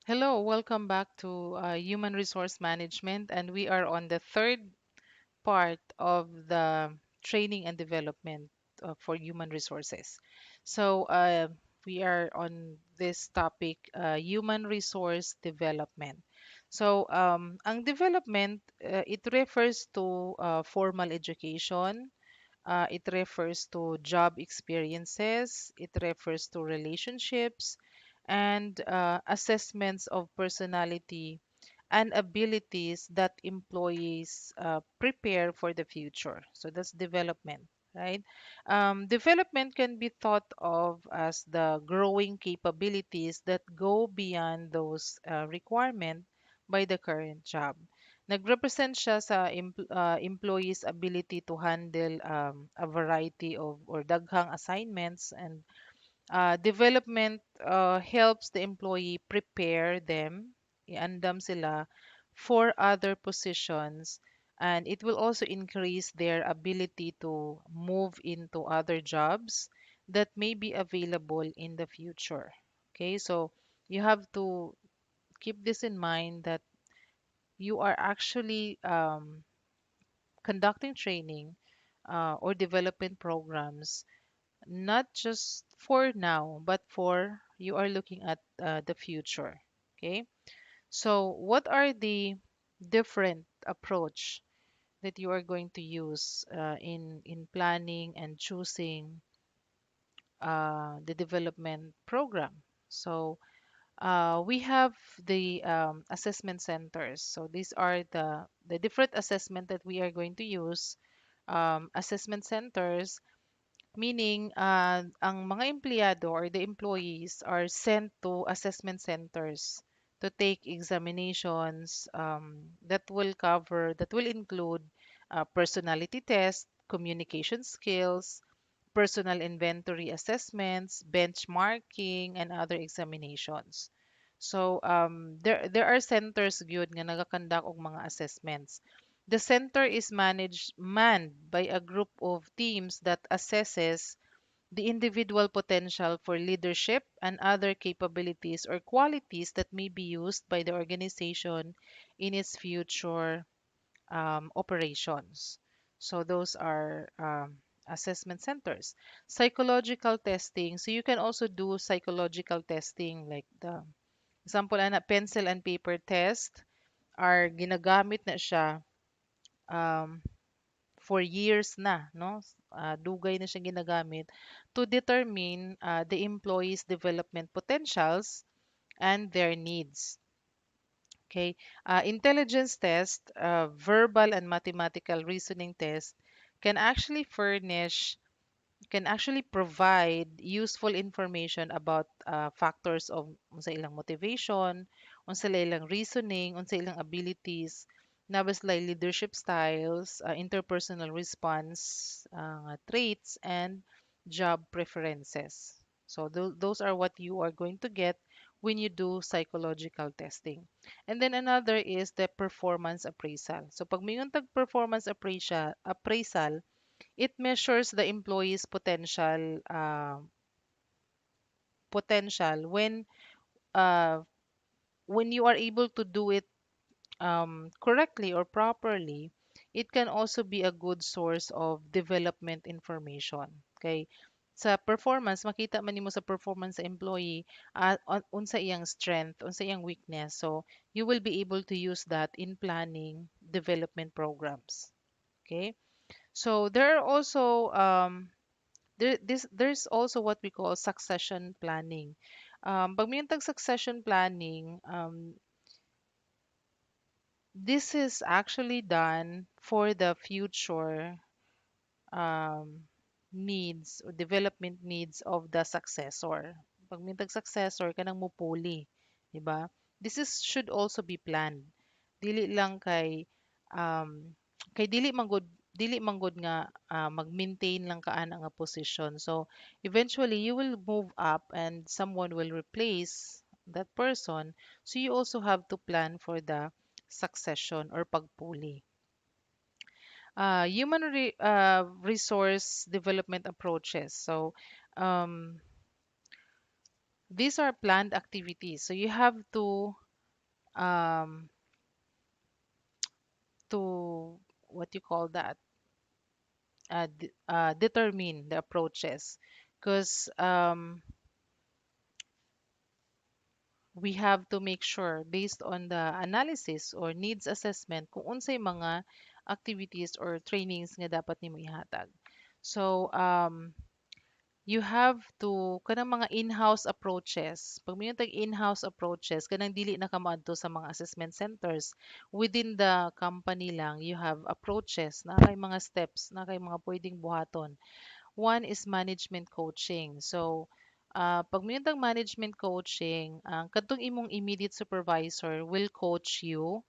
Hello, welcome back to Human Resource Management, and we are on the third part of the training and development for human resources. So, we are on this topic, human resource development. So, ang development, it refers to formal education, it refers to job experiences, it refers to relationships, and assessments of personality and abilities that employees prepare for the future. So that's development, right? Development can be thought of as the growing capabilities that go beyond those requirement by the current job. Nagrepresent siya sa employees' ability to handle a variety of or daghang assignments, and development helps the employee prepare them, iandam sila for other positions, and it will also increase their ability to move into other jobs that may be available in the future. Okay, so you have to keep this in mind that you are actually conducting training or development programs not just for now, but for you are looking at the future. Okay. So, what are the different approach that you are going to use in planning and choosing the development program? So, we have the assessment centers. So these are the different assessment that we are going to use. Assessment centers, meaning ang mga empleyado or the employees are sent to assessment centers to take examinations that will include personality tests, communication skills, personal inventory assessments, benchmarking, and other examinations. So there are centers gyud nga nagakandak og mga assessments. The center is manned by a group of teams that assesses the individual potential for leadership and other capabilities or qualities that may be used by the organization in its future operations. So those are assessment centers. Psychological testing. So you can also do psychological testing like the example ana pencil and paper test are ginagamit na siya um, for years na, no? Dugay na siya ginagamit to determine the employees' development potentials and their needs. Okay, intelligence test, verbal and mathematical reasoning test can actually can actually provide useful information about factors of unsa ilang motivation, unsa ilang reasoning, unsa ilang abilities, nabas like leadership styles, interpersonal response, traits, and job preferences. So those are what you are going to get when you do psychological testing. And then another is the performance appraisal. So pag mayroon tag performance appraisal, it measures the employee's potential uh, when you are able to do it correctly or properly. It can also be a good source of development information. Okay, sa performance makita man nimo sa performance sa employee unsa iyang strength, unsa iyang weakness. So you will be able to use that in planning development programs. Okay, so there are also there's also what we call succession planning. Pag may tag succession planning, this is actually done for the future um, needs or development needs of the successor. Pag may tag successor, kanang mupuli, di ba? This is should also be planned. Dili lang kay dili manggod nga mag-maintain lang kaan nga position. So eventually you will move up and someone will replace that person. So you also have to plan for the succession or pagpuli. Resource development approaches. So, um, These are planned activities. So you have um, to what you call that, determine the approaches, because we have to make sure based on the analysis or needs assessment kung unsay mga activities or trainings nga dapat nimo ihatag. So you have to kanang mga in-house approaches. Pag may tag in-house approaches, kanang dili na ka maadto sa mga assessment centers. Within the company lang, you have approaches, na kay mga steps, na kay mga pwedeng buhaton. One is management coaching. So, pag may tag management coaching, ang kadtong imong immediate supervisor will coach you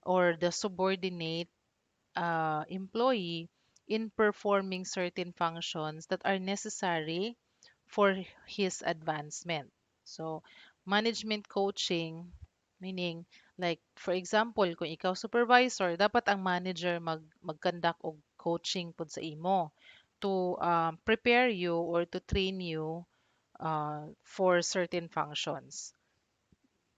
or the subordinate employee in performing certain functions that are necessary for his advancement. So, management coaching, meaning, like, for example, kung ikaw supervisor, dapat ang manager mag-conduct og coaching pud sa imo to prepare you or to train you for certain functions.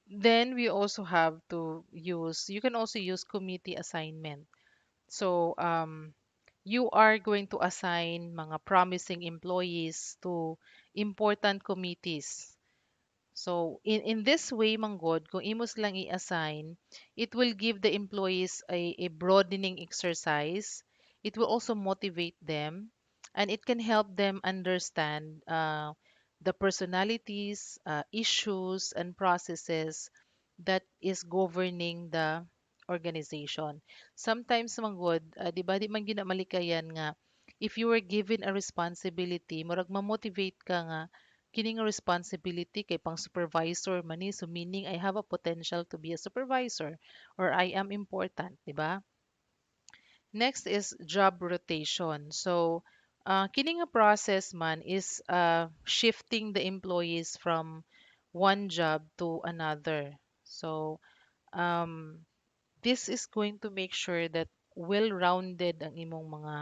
Then we also have to use, you can also use committee assignment. So, you are going to assign mga promising employees to important committees. So, in this way, manggod, kung imos lang i-assign, it will give the employees a broadening exercise. It will also motivate them, and it can help them understand the personalities, issues, and processes that is governing the organization. Sometimes, manggod, di ba, di man ginamalikayan nga, if you were given a responsibility, murag ma-motivate ka nga, kining responsibility kay pang supervisor man ni, so meaning I have a potential to be a supervisor or I am important, di ba? Next is job rotation. So kining a process man is shifting the employees from one job to another. So um, this is going to make sure that well-rounded ang imong mga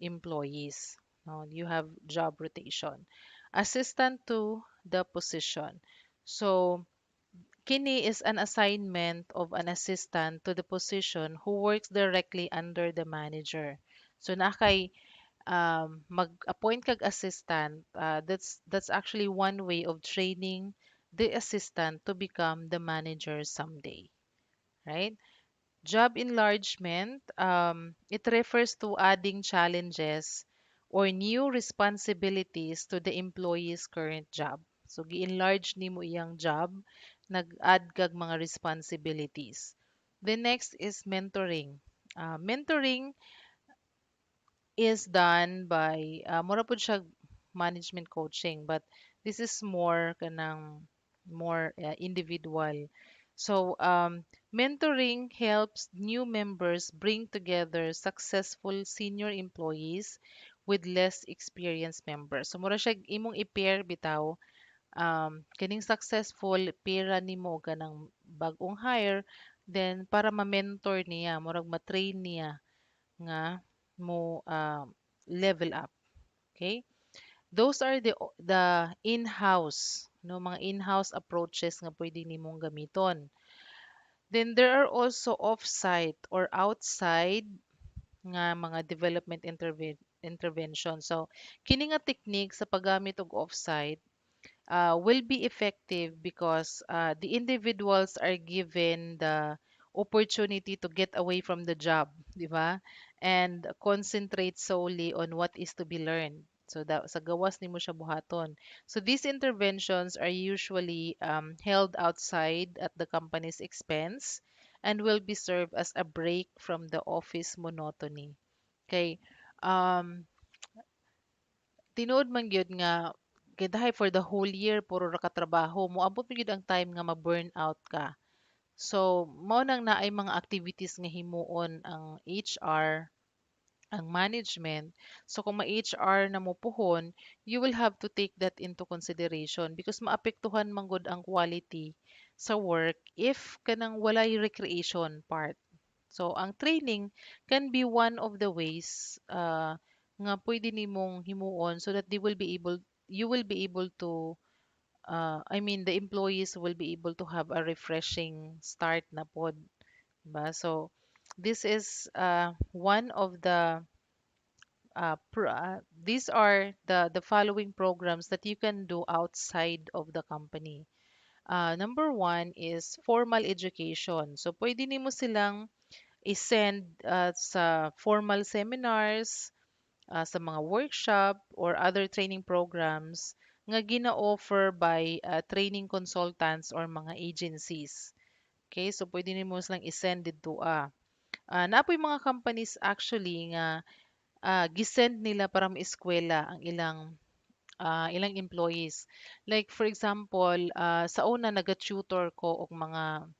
employees. No, you have job rotation. Assistant to the position. So, kini is an assignment of an assistant to the position who works directly under the manager. So, na kay mag-appoint kag assistant, that's actually one way of training the assistant to become the manager someday, right? Job enlargement, it refers to adding challenges or new responsibilities to the employee's current job. So, gi-enlarge nimo iyang job, nag-add kag mga responsibilities. The next is mentoring. Mentoring is done by, mura po siya management coaching, but this is more kanang more individual. So, mentoring helps new members bring together successful senior employees with less experienced members. So, mura siya imong i-pair bitaw, kining successful pera nimo kanang bagong hire, then para ma-mentor niya, murag ma-train niya nga mo level up. Okay? Those are the in-house, no, mga in-house approaches nga pwede nimong gamiton. Then there are also off-site or outside nga mga development intervention. So kini nga technique sa paggamit og off-site will be effective because the individuals are given the opportunity to get away from the job, di ba? And concentrate solely on what is to be learned. So sa gawas nimo siya buhaton. So these interventions are usually held outside at the company's expense and will be served as a break from the office monotony. Okay. Um, Tinuod man gyud nga kay dahay for the whole year puro ra ka trabaho, moabot man gyud ang time nga ma-burn out ka. So mao nang naay mga activities nga himuon ang HR, ang management. So kung ma-HR na mo puhon, you will have to take that into consideration because maapektuhan man gud ang quality sa work if kanang walay recreation part. So, ang training can be one of the ways nga pwede nimong himuon so that you will be able to I mean, the employees will be able to have a refreshing start na pod, ba? So this is one of the these are the following programs that you can do outside of the company. Number one is formal education. So pwede nimo silang i-send sa formal seminars, sa mga workshop or other training programs nga gina-offer by training consultants or mga agencies. Okay, so pwede nimo silang i-send dito. Naapoy mga companies actually nga gisend nila para maeskwela ang ilang employees. Like for example, sa una naga-tutor ko og mga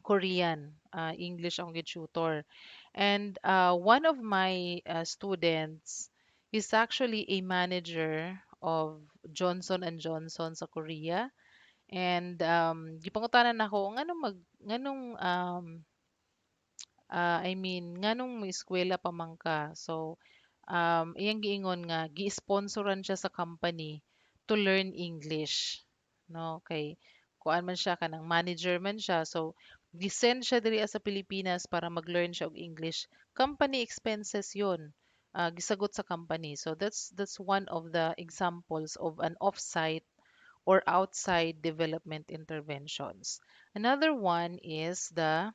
Korean, English ang tutor. And one of my students is actually a manager of Johnson and Johnson sa Korea. And gipangutanan ako I mean nganong may eskwela pa man ka. So iyang giingon nga gi-sponsoran siya sa company to learn English, no? Kay kuan man siya kanang manager man siya. So gi-send siya diri sa Pilipinas para mag-learn siya og English. Company expenses 'yon. Gisagot sa company. So that's one of the examples of an off-site or outside development interventions. Another one is the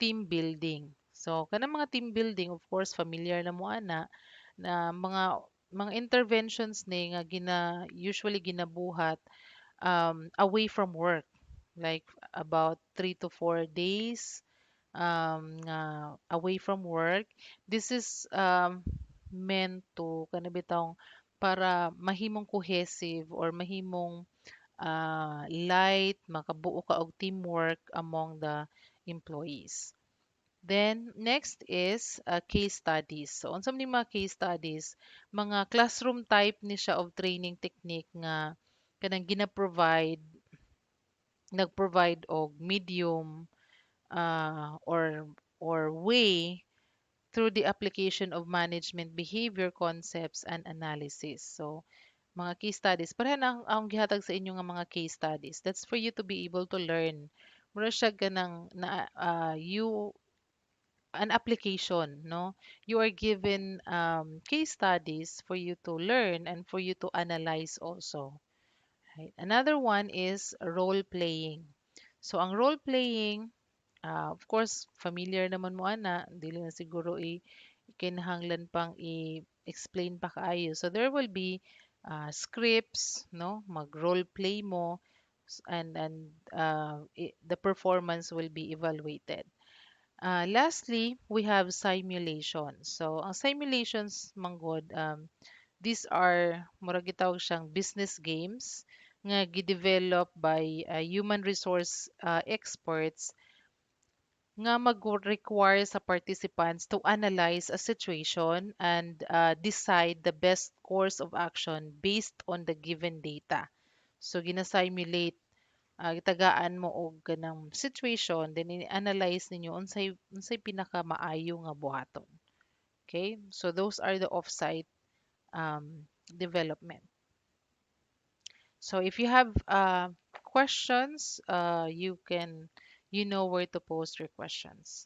team building. So, kanang mga team building, of course, familiar na mo ana na mga interventions ni nga usually ginabuhat away from work, like about 3 to 4 days nga away from work. This is meant to kanabitang para mahimong cohesive or mahimong light, makabuo ka og teamwork among the employees. Then next is case studies. So unsa man ni mga case studies, mga classroom type ni siya of training technique nga kanang nag-provide og medium or way through the application of management behavior concepts and analysis. So mga case studies, pareha na ang gihatag sa inyo nga mga case studies. That's for you to be able to learn. Mura siya ganang you an application, no? You are given case studies for you to learn and for you to analyze also. Right? Another one is role playing. So ang role playing, of course, familiar naman mo ana, dili na siguro kinahanglan pang i-explain pa kaayo. So there will be scripts, no? Mag-role play mo and the performance will be evaluated. Lastly, we have simulations. So, ang simulations, manggod, these are, murag gitawag siyang business games nga gidevelop by human resource experts nga mag-require sa participants to analyze a situation and decide the best course of action based on the given data. So, gina-simulate gitagaan mo og ganang situation then i-analyze ninyo unsay pinakamaayo nga buhaton. Okay, so those are the offsite development. So if you have questions, you know where to post your questions.